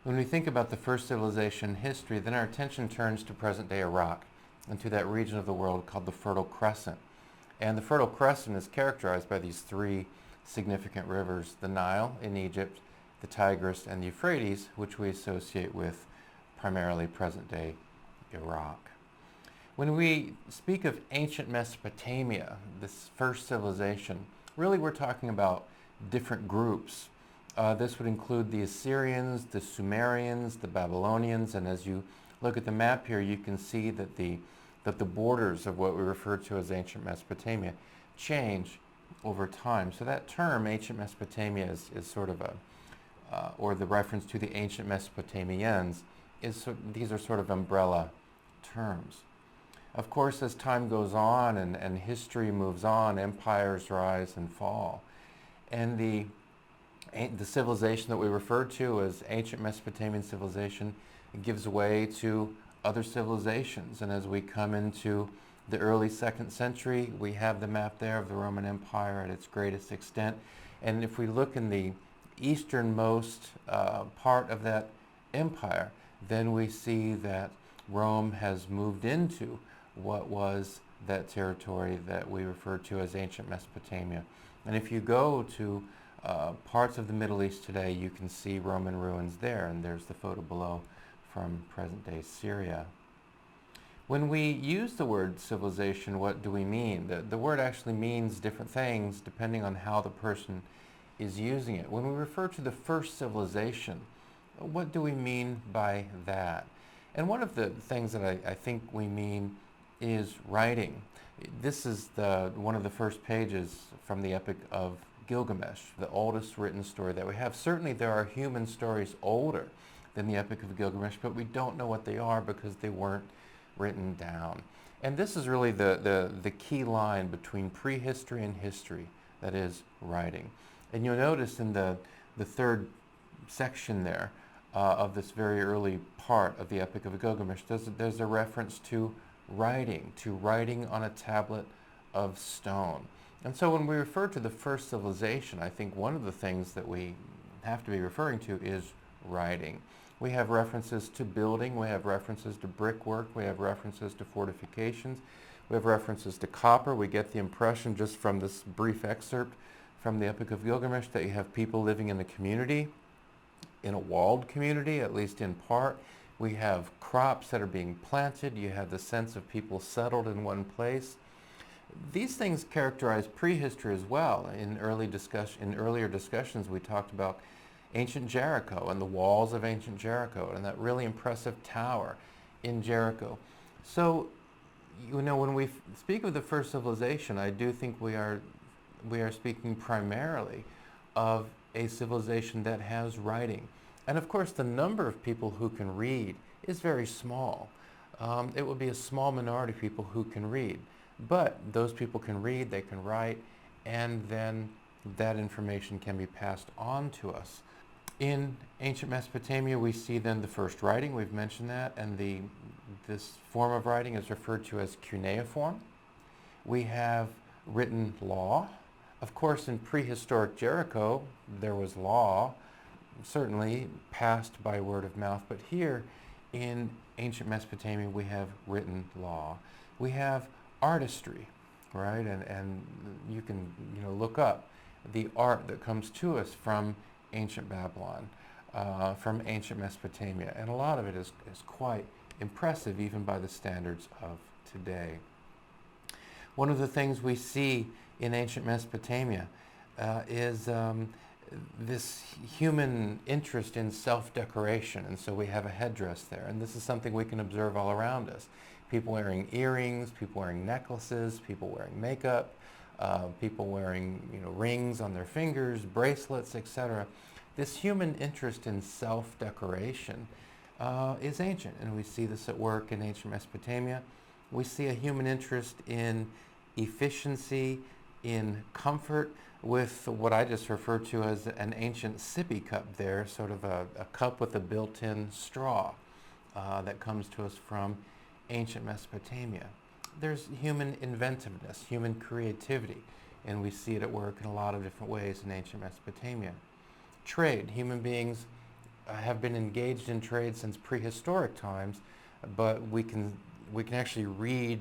When we think about the first civilization in history, then our attention turns to present-day Iraq and to that region of the world called the Fertile Crescent. And the Fertile Crescent is characterized by these three significant rivers: the Nile in Egypt, the Tigris, and the Euphrates, which we associate with primarily present-day Iraq. When we speak of ancient Mesopotamia, this first civilization, really we're talking about different groups. This would include the Assyrians, the Sumerians, the Babylonians, and as you look at the map here, you can see that the borders of what we refer to as ancient Mesopotamia change over time. So that term, ancient Mesopotamia, is sort of or the reference to the ancient Mesopotamians, these are sort of umbrella terms. Of course, as time goes on and history moves on, empires rise and fall. And the civilization that we refer to as ancient Mesopotamian civilization gives way to other civilizations. And as we come into the early 2nd century, we have the map there of the Roman Empire at its greatest extent. And if we look in the easternmost part of that empire, then we see that Rome has moved into what was that territory that we refer to as ancient Mesopotamia. And if you go to parts of the Middle East today, you can see Roman ruins there, and there's the photo below from present-day Syria. When we use the word civilization, what do we mean? The word actually means different things depending on how the person is using it. When we refer to the first civilization, what do we mean by that? And one of the things that I think we mean is writing. This is one of the first pages from the Epic of Gilgamesh, the oldest written story that we have. Certainly there are human stories older than the Epic of Gilgamesh, but we don't know what they are because they weren't written down. And this is really the key line between prehistory and history, that is, writing. And you'll notice in the third section there of this very early part of the Epic of Gilgamesh, there's a reference to writing on a tablet of stone. And so when we refer to the first civilization, I think one of the things that we have to be referring to is writing. We have references to building, we have references to brickwork, we have references to fortifications, we have references to copper. We get the impression just from this brief excerpt from the Epic of Gilgamesh that you have people living in the community, in a walled community, at least in part. We have crops that are being planted. You have the sense of people settled in one place. These things characterize prehistory as well. In earlier discussions, we talked about ancient Jericho and the walls of ancient Jericho and that really impressive tower in Jericho. So, when we speak of the first civilization, I do think we are speaking primarily of a civilization that has writing. And of course, the number of people who can read is very small. It will be a small minority of people who can read. But those people can read, they can write, and then that information can be passed on to us. In ancient Mesopotamia, we see then the first writing. We've mentioned that, and this form of writing is referred to as cuneiform. We have written law. Of course, in prehistoric Jericho, there was law, certainly passed by word of mouth, but here in ancient Mesopotamia, we have written law. We have artistry, right? And you can look up the art that comes to us from ancient Babylon, from ancient Mesopotamia, and a lot of it is quite impressive even by the standards of today. One of the things we see in ancient Mesopotamia is this human interest in self-decoration, and so we have a headdress there, and this is something we can observe all around us. People wearing earrings, people wearing necklaces, people wearing makeup, people wearing rings on their fingers, bracelets, etc. This human interest in self-decoration is ancient, and we see this at work in ancient Mesopotamia. We see a human interest in efficiency, in comfort, with what I just referred to as an ancient sippy cup there, sort of a cup with a built-in straw that comes to us from ancient Mesopotamia. There's human inventiveness, human creativity, and we see it at work in a lot of different ways in ancient Mesopotamia. Trade, human beings have been engaged in trade since prehistoric times, but we can actually read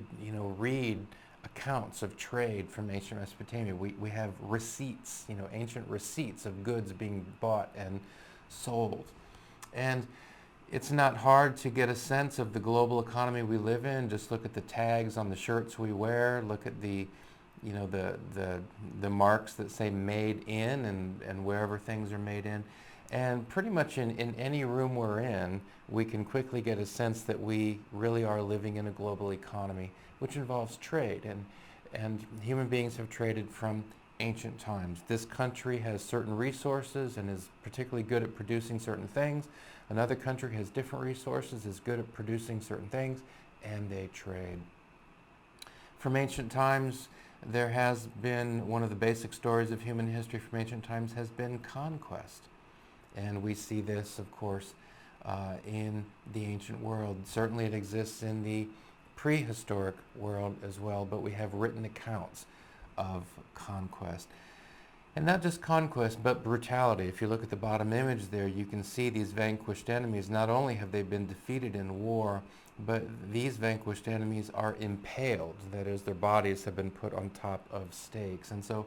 accounts of trade from ancient Mesopotamia. We have receipts, ancient receipts of goods being bought and sold. And it's not hard to get a sense of the global economy we live in. Just look at the tags on the shirts we wear. Look at the marks that say made in and wherever things are made in. And pretty much in any room we're in, we can quickly get a sense that we really are living in a global economy, which involves trade. And human beings have traded from ancient times. This country has certain resources and is particularly good at producing certain things. Another country has different resources, is good at producing certain things, and they trade. From ancient times, there has been, one of the basic stories of human history from ancient times has been conquest. And we see this, of course, in the ancient world. Certainly it exists in the prehistoric world as well, but we have written accounts of conquest. And not just conquest, but brutality. If you look at the bottom image there, you can see these vanquished enemies. Not only have they been defeated in war, but these vanquished enemies are impaled. That is, their bodies have been put on top of stakes. And so,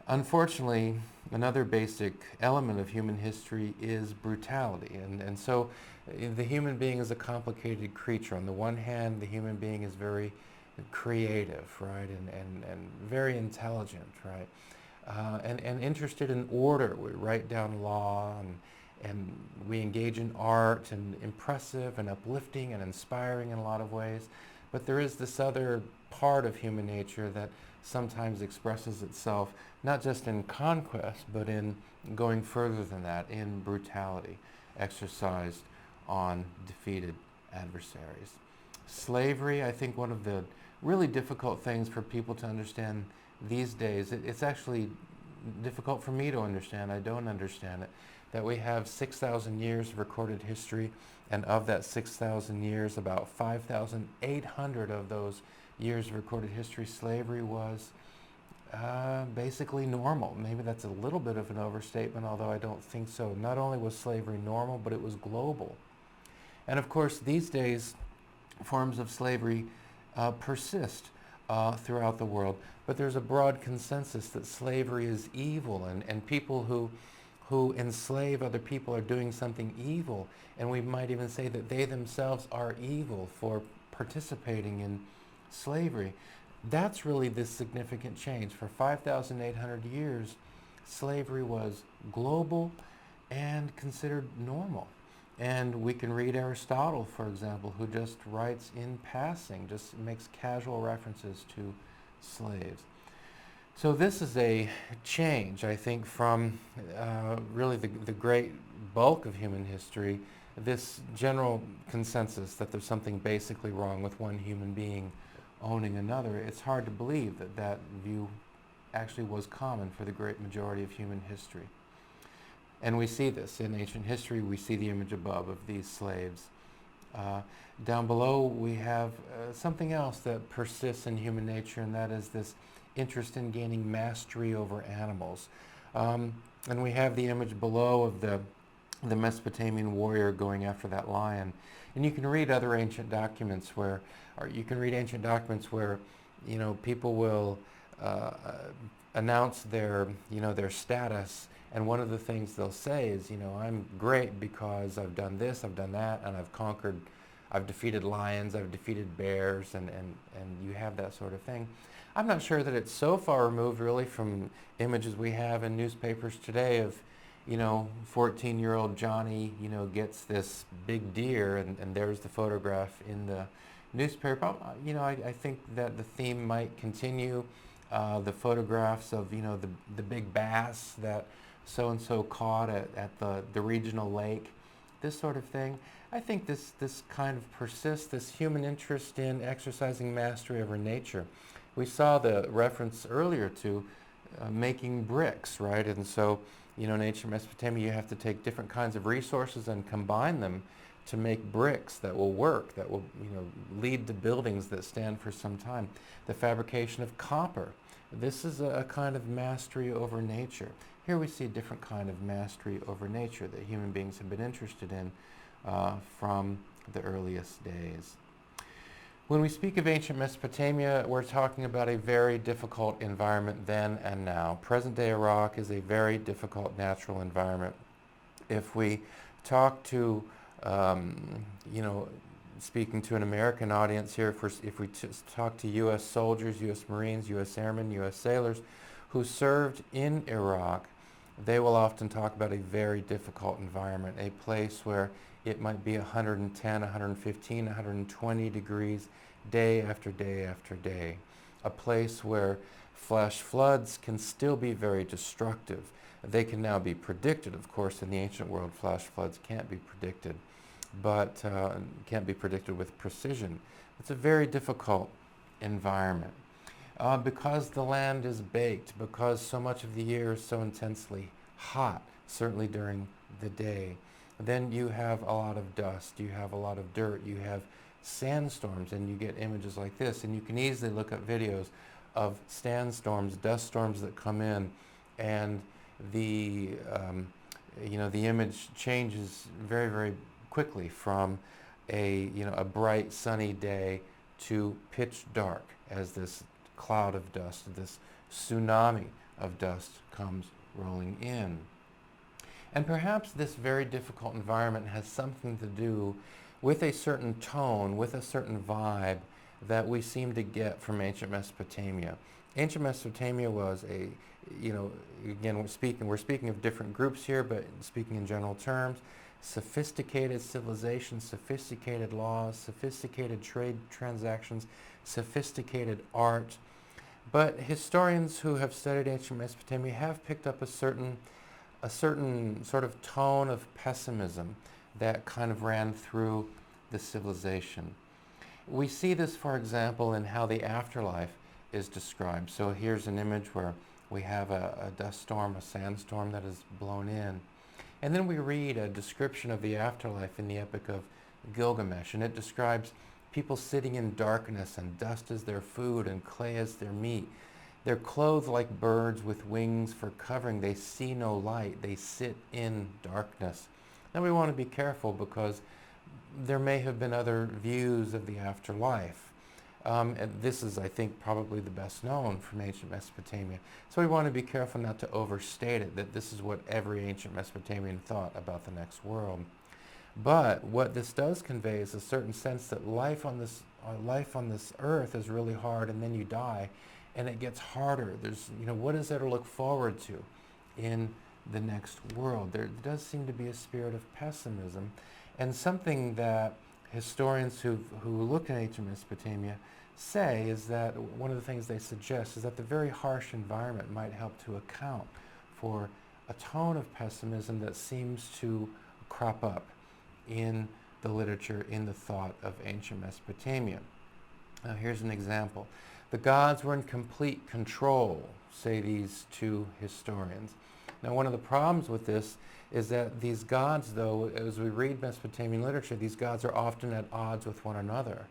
unfortunately, another basic element of human history is brutality. And so the human being is a complicated creature. On the one hand, the human being is very creative, right, and very intelligent, right, and interested in order. We write down law, and we engage in art, and impressive and uplifting and inspiring in a lot of ways. But there is this other part of human nature that sometimes expresses itself not just in conquest, but in going further than that, in brutality exercised on defeated adversaries. Slavery, I think one of the really difficult things for people to understand these days, it's actually difficult for me to understand, I don't understand it, that we have 6,000 years of recorded history, and of that 6,000 years, about 5,800 of those years of recorded history, slavery was basically normal. Maybe that's a little bit of an overstatement, although I don't think so. Not only was slavery normal, but it was global. And of course, these days, forms of slavery persist throughout the world. But there's a broad consensus that slavery is evil, and people who enslave other people are doing something evil. And we might even say that they themselves are evil for participating in slavery. That's really the significant change. For 5,800 years, slavery was global and considered normal. And we can read Aristotle, for example, who just writes in passing, just makes casual references to slaves. So this is a change, I think, from really the great bulk of human history, this general consensus that there's something basically wrong with one human being owning another. It's hard to believe that that view actually was common for the great majority of human history. And we see this in ancient history. We see the image above of these slaves. Down below we have something else that persists in human nature, and that is this interest in gaining mastery over animals. And we have the image below of the Mesopotamian warrior going after that lion. And you can read other ancient documents where, people will announce their status. And one of the things they'll say is, I'm great because I've done this, I've done that, and I've defeated lions, I've defeated bears, and you have that sort of thing. I'm not sure that it's so far removed really from images we have in newspapers today of, 14-year-old Johnny, gets this big deer, and there's the photograph in the newspaper. I think that the theme might continue. The photographs of, the big bass that so-and-so caught at the regional lake, this sort of thing. I think this kind of persists, this human interest in exercising mastery over nature. We saw the reference earlier to making bricks, right? And so, in ancient Mesopotamia, you have to take different kinds of resources and combine them to make bricks that will work, that will, lead to buildings that stand for some time. The fabrication of copper. This is a kind of mastery over nature. Here we see a different kind of mastery over nature that human beings have been interested in from the earliest days. When we speak of ancient Mesopotamia, we're talking about a very difficult environment then and now. Present-day Iraq is a very difficult natural environment. If we talk to, speaking to an American audience here, if we talk to U.S. soldiers, U.S. Marines, U.S. Airmen, U.S. sailors who served in Iraq, they will often talk about a very difficult environment, a place where it might be 110, 115, 120 degrees day after day after day. A place where flash floods can still be very destructive. They can now be predicted. Of course, in the ancient world, flash floods can't be predicted, but can't be predicted with precision. It's a very difficult environment. Because the land is baked, because so much of the year is so intensely hot, certainly during the day, then you have a lot of dust, you have a lot of dirt, you have sandstorms, and you get images like this. And you can easily look up videos of sandstorms, dust storms that come in, and the image changes very, very quickly from a bright sunny day to pitch dark as this cloud of dust, this tsunami of dust comes rolling in. And perhaps this very difficult environment has something to do with a certain tone, with a certain vibe that we seem to get from ancient Mesopotamia. Ancient Mesopotamia was again, we're speaking of different groups here, but speaking in general terms, sophisticated civilization, sophisticated laws, sophisticated trade transactions, sophisticated art. But historians who have studied ancient Mesopotamia have picked up a certain sort of tone of pessimism that kind of ran through the civilization. We see this, for example, in how the afterlife is described. So here's an image where we have a dust storm, a sandstorm that is blown in. And then we read a description of the afterlife in the Epic of Gilgamesh, and it describes people sitting in darkness, and dust is their food and clay is their meat. They're clothed like birds with wings for covering. They see no light. They sit in darkness. Now we want to be careful because there may have been other views of the afterlife. And this is, I think, probably the best known from ancient Mesopotamia. So we want to be careful not to overstate it, that this is what every ancient Mesopotamian thought about the next world. But what this does convey is a certain sense that life on this earth is really hard, and then you die, and it gets harder. There's, what is there to look forward to in the next world? There does seem to be a spirit of pessimism, and something that historians who look at ancient Mesopotamia say is that one of the things they suggest is that the very harsh environment might help to account for a tone of pessimism that seems to crop up in the literature, in the thought of ancient Mesopotamia. Now here's an example. The gods were in complete control, say these two historians. Now one of the problems with this is that these gods, though, as we read Mesopotamian literature, these gods are often at odds with one another.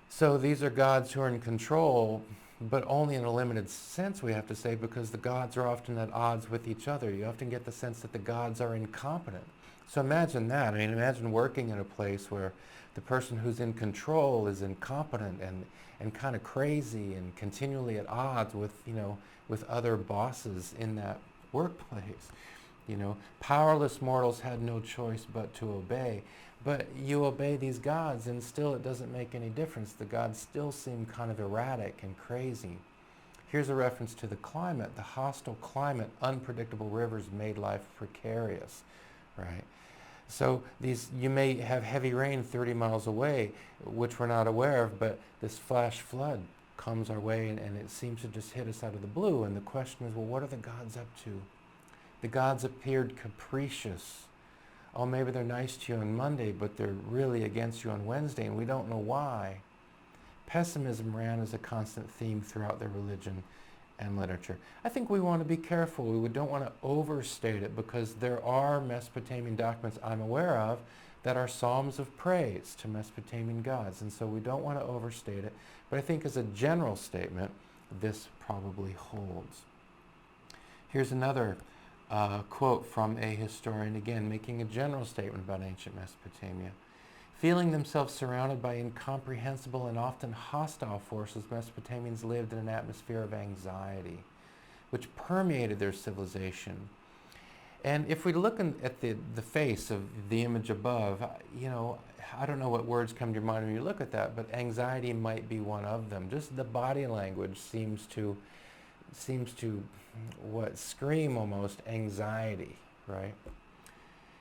So these are gods who are in control, but only in a limited sense, we have to say, because the gods are often at odds with each other. You often get the sense that the gods are incompetent. So imagine that. I mean, imagine working in a place where the person who's in control is incompetent and kind of crazy and continually at odds with, with other bosses in that workplace. Powerless mortals had no choice but to obey. But you obey these gods, and still it doesn't make any difference. The gods still seem kind of erratic and crazy. Here's a reference to the climate. The hostile climate, unpredictable rivers made life precarious, right? So you may have heavy rain 30 miles away, which we're not aware of, but this flash flood comes our way, and it seems to just hit us out of the blue. And the question is, well, what are the gods up to? The gods appeared capricious. Oh, maybe they're nice to you on Monday, but they're really against you on Wednesday, and we don't know why. Pessimism ran as a constant theme throughout their religion and literature. I think we want to be careful. We don't want to overstate it, because there are Mesopotamian documents I'm aware of that are psalms of praise to Mesopotamian gods, and so we don't want to overstate it. But I think as a general statement, this probably holds. Here's another quote from a historian, again, making a general statement about ancient Mesopotamia. Feeling themselves surrounded by incomprehensible and often hostile forces, Mesopotamians lived in an atmosphere of anxiety, which permeated their civilization. And if we look at the face of the image above, I don't know what words come to your mind when you look at that, but anxiety might be one of them. Just the body language seems to scream almost anxiety, right?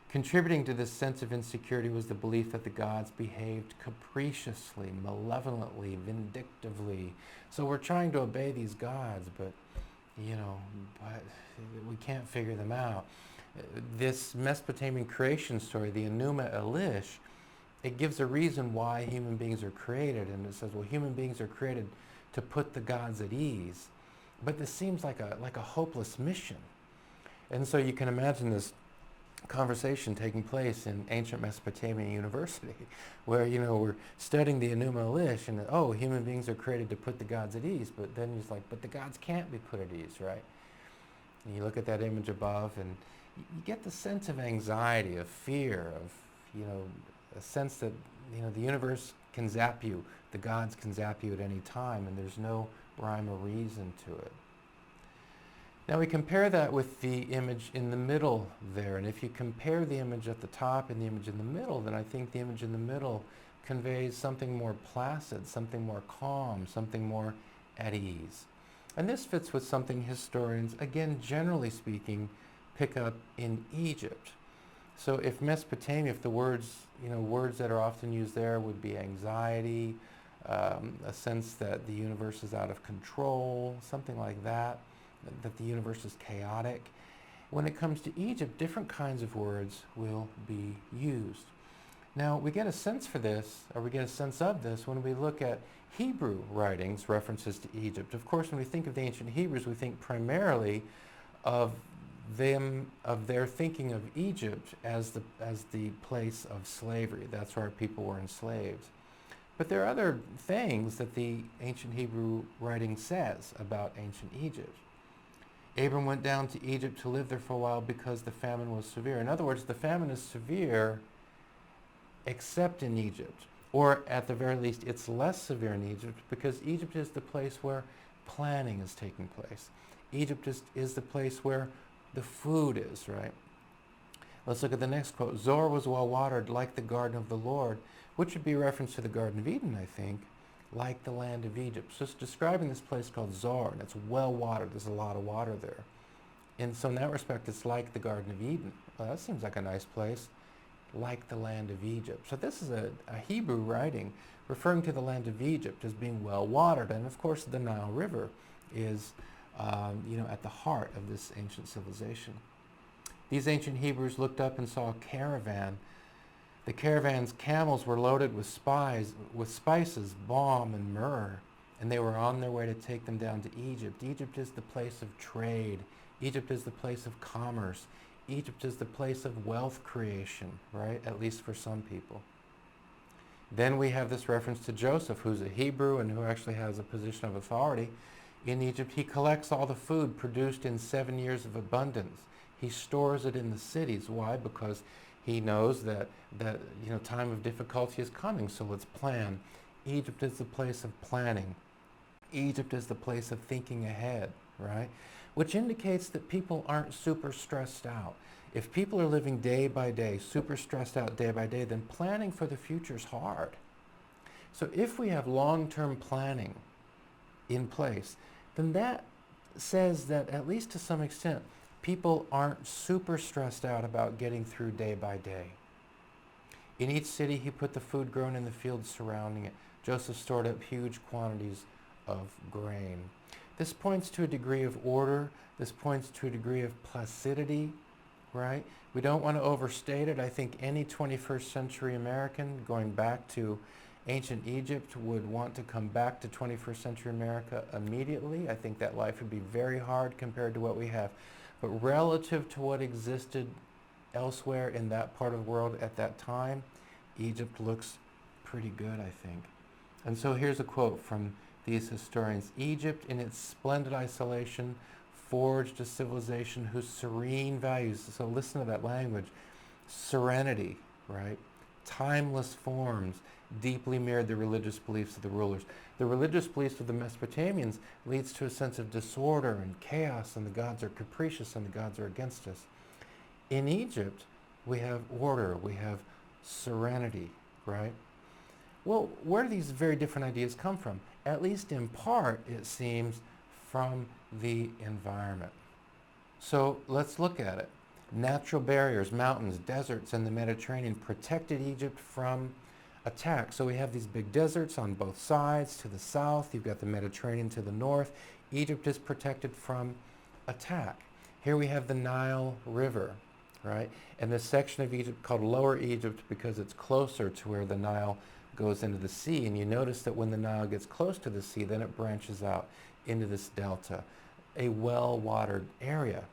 Contributing to this sense of insecurity was the belief that the gods behaved capriciously, malevolently, vindictively. So we're trying to obey these gods, but we can't figure them out. This Mesopotamian creation story, the Enuma Elish, it gives a reason why human beings are created, and it says, well, human beings are created to put the gods at ease. But this seems like a hopeless mission. And so you can imagine this conversation taking place in ancient Mesopotamia University, where we're studying the Enuma Elish, and human beings are created to put the gods at ease. But then he's like, but the gods can't be put at ease, right? And you look at that image above, and you get the sense of anxiety, of fear, of a sense that the universe can zap you, the gods can zap you at any time, and there's no rhyme or reason to it. Now we compare that with the image in the middle there, and if you compare the image at the top and the image in the middle, then I think the image in the middle conveys something more placid, something more calm, something more at ease. And this fits with something historians, again, generally speaking, pick up in Egypt. So if Mesopotamia, if the words that are often used there would be anxiety, a sense that the universe is out of control, something like that the universe is chaotic. When it comes to Egypt, different kinds of words will be used. Now, we get a sense for this, or we get a sense of this, when we look at Hebrew writings, references to Egypt. Of course, when we think of the ancient Hebrews, we think primarily of their thinking of Egypt as the place of slavery. That's where people were enslaved. But there are other things that the ancient Hebrew writing says about ancient Egypt. Abram went down to Egypt to live there for a while because the famine was severe. In other words, the famine is severe except in Egypt. Or at the very least, it's less severe in Egypt because Egypt is the place where planning is taking place. Egypt is the place where the food is, right? Let's look at the next quote. Zoar was well watered like the garden of the Lord, which would be a reference to the Garden of Eden, I think, like the land of Egypt. So it's describing this place called Zoar, and it's well watered. There's a lot of water there. And so in that respect, it's like the Garden of Eden. Well, that seems like a nice place, like the land of Egypt. So this is a Hebrew writing referring to the land of Egypt as being well watered. And of course, the Nile River is at the heart of this ancient civilization. These ancient Hebrews looked up and saw a caravan. The caravan's camels were loaded with spices, balm, and myrrh, and they were on their way to take them down to Egypt. Egypt is the place of trade. Egypt is the place of commerce. Egypt is the place of wealth creation, right? At least for some people. Then we have this reference to Joseph, who's a Hebrew and who actually has a position of authority. In Egypt, he collects all the food produced in 7 years of abundance. He stores it in the cities. Why? Because he knows that time of difficulty is coming, so let's plan. Egypt is the place of planning. Egypt is the place of thinking ahead, right? Which indicates that people aren't super stressed out. If people are living day by day, super stressed out day by day, then planning for the future is hard. So if we have long-term planning in place, then that says that, at least to some extent, people aren't super stressed out about getting through day by day. In each city, he put the food grown in the fields surrounding it. Joseph stored up huge quantities of grain. This points to a degree of order. This points to a degree of placidity, right? We don't want to overstate it. I think any 21st century American going back to ancient Egypt would want to come back to 21st century America immediately. I think that life would be very hard compared to what we have. But relative to what existed elsewhere in that part of the world at that time, Egypt looks pretty good, I think. And so here's a quote from these historians. Egypt, in its splendid isolation, forged a civilization whose serene values, so listen to that language, serenity, right? Timeless forms deeply mirrored the religious beliefs of the rulers. The religious beliefs of the Mesopotamians leads to a sense of disorder and chaos, and the gods are capricious and the gods are against us. In Egypt, we have order, we have serenity, right? Well, where do these very different ideas come from? At least in part, it seems, from the environment. So let's look at it. Natural barriers, mountains, deserts, and the Mediterranean protected Egypt from attack. So we have these big deserts on both sides. To the south, you've got the Mediterranean to the north. Egypt is protected from attack. Here we have the Nile River, right? And this section of Egypt called Lower Egypt because it's closer to where the Nile goes into the sea. And you notice that when the Nile gets close to the sea, then it branches out into this delta, a well-watered area.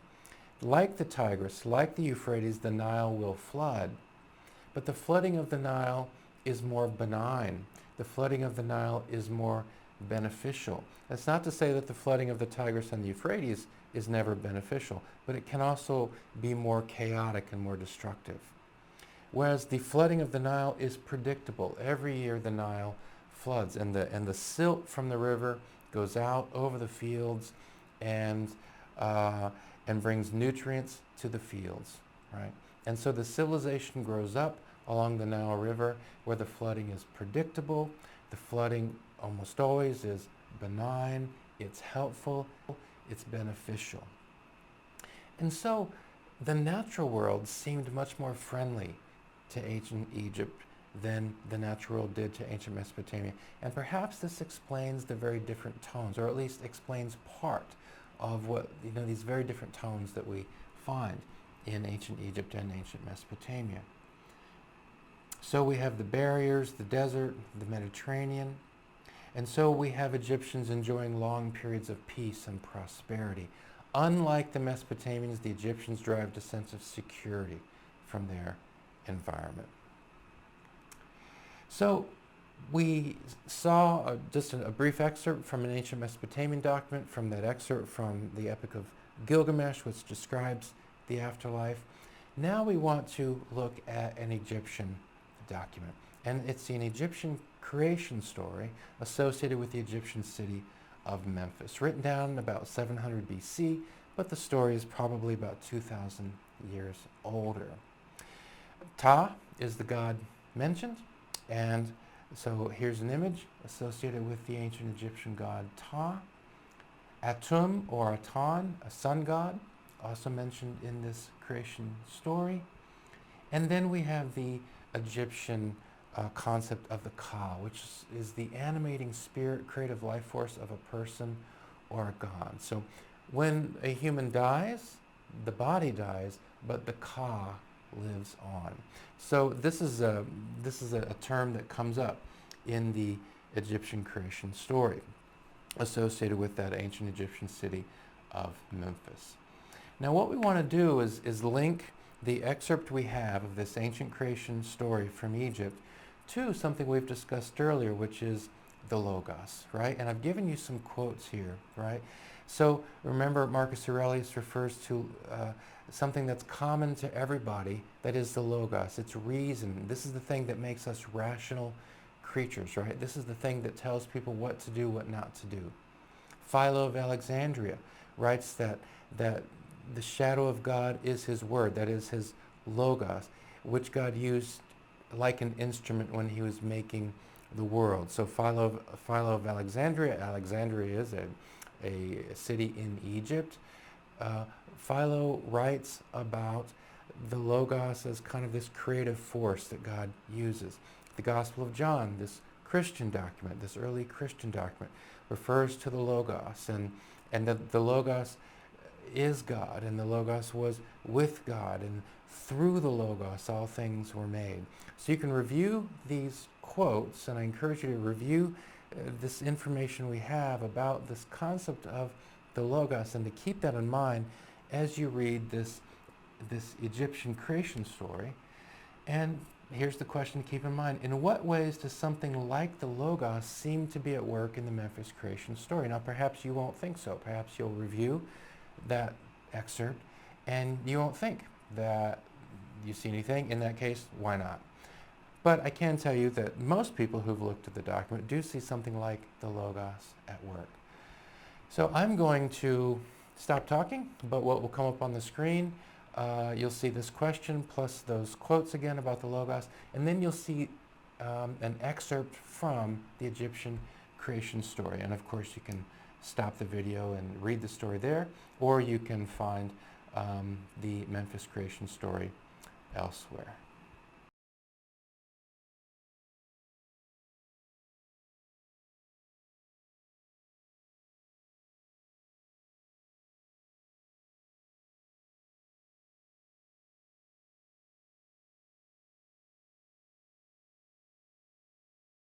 Like the Tigris, like the Euphrates, the Nile will flood, but the flooding of the Nile is more benign. The flooding of the Nile is more beneficial. That's not to say that the flooding of the Tigris and the Euphrates is never beneficial, but it can also be more chaotic and more destructive. Whereas the flooding of the Nile is predictable. Every year the Nile floods, and the silt from the river goes out over the fields and brings nutrients to the fields, right? And so the civilization grows up along the Nile River where the flooding is predictable. The flooding almost always is benign, it's helpful, it's beneficial. And so the natural world seemed much more friendly to ancient Egypt than the natural world did to ancient Mesopotamia. And perhaps this explains the very different tones, or at least explains part of what, these very different tones that we find in ancient Egypt and ancient Mesopotamia. So we have the barriers, the desert, the Mediterranean, and so we have Egyptians enjoying long periods of peace and prosperity. Unlike the Mesopotamians, the Egyptians derived a sense of security from their environment. So we saw just a brief excerpt from an ancient Mesopotamian document, from that excerpt from the Epic of Gilgamesh, which describes the afterlife. Now we want to look at an Egyptian document, and it's an Egyptian creation story associated with the Egyptian city of Memphis, written down about 700 BC, but the story is probably about 2,000 years older. Ptah is the god mentioned, and so here's an image associated with the ancient Egyptian god Ptah. Atum or Aton, a sun god, also mentioned in this creation story. And then we have the Egyptian concept of the Ka, which is the animating spirit, creative life force of a person or a god. So when a human dies, the body dies, but the Ka lives on. So this is a term that comes up in the Egyptian creation story associated with that ancient Egyptian city of Memphis. Now what we want to do is link the excerpt we have of this ancient creation story from Egypt to something we've discussed earlier, which is the Logos, right? And I've given you some quotes here, right? So remember, Marcus Aurelius refers to something that's common to everybody, that is the Logos. It's reason. This is the thing that makes us rational creatures, right? This is the thing that tells people what to do, what not to do. Philo of Alexandria writes that the shadow of God is his word, that is his Logos, which God used like an instrument when he was making the world. So Philo of Alexandria is a city in Egypt. Philo writes about the Logos as kind of this creative force that God uses. The Gospel of John, this Christian document, this early Christian document, refers to the Logos, and the Logos is God, and the Logos was with God, and through the Logos all things were made. So you can review these quotes, and I encourage you to review this information we have about this concept of the Logos, and to keep that in mind as you read this Egyptian creation story. And here's the question to keep in mind. In what ways does something like the Logos seem to be at work in the Memphis creation story? Now, perhaps you won't think so. Perhaps you'll review that excerpt and you won't think that you see anything. In that case, why not? But I can tell you that most people who've looked at the document do see something like the Logos at work. So I'm going to stop talking, but what will come up on the screen, you'll see this question plus those quotes again about the Logos, and then you'll see an excerpt from the Egyptian creation story. And of course you can stop the video and read the story there, or you can find the Memphis creation story elsewhere.